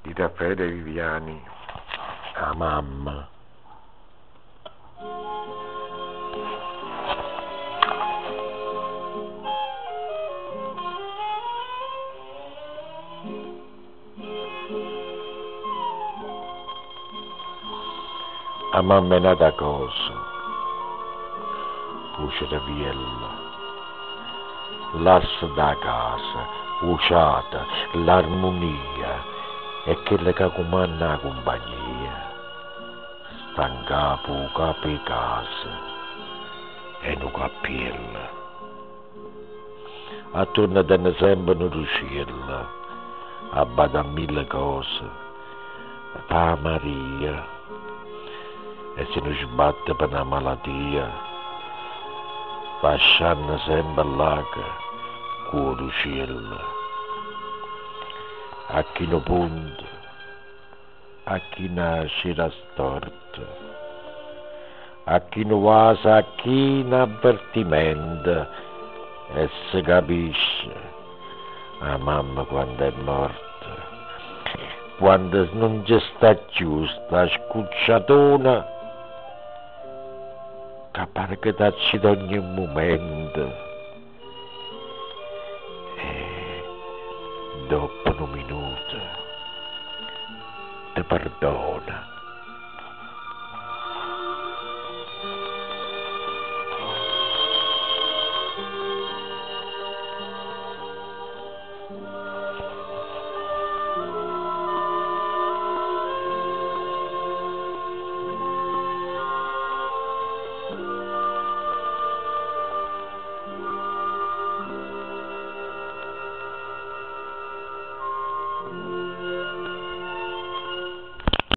di Raffaele Viviani a mamma. A mamma è nata cosa, luce da viella, l'asse da casa, usciata, l'armonia, e quella che comanda la compagnia, stancato capo casa e non capiella. Attorno a sempre non riuscirla, a bada mille cose, pa Maria, e se non sbatte per una malattia, lasciando sempre l'aga, cuore cielo. A chi non punta, a chi nasce la storta, a chi non vasa, a chi non avvertimento, e si capisce, a mamma quando è morta, quando non ci sta più sta scucciatona, che pare che dacci da ogni momento, e dopo un minuto ti perdona.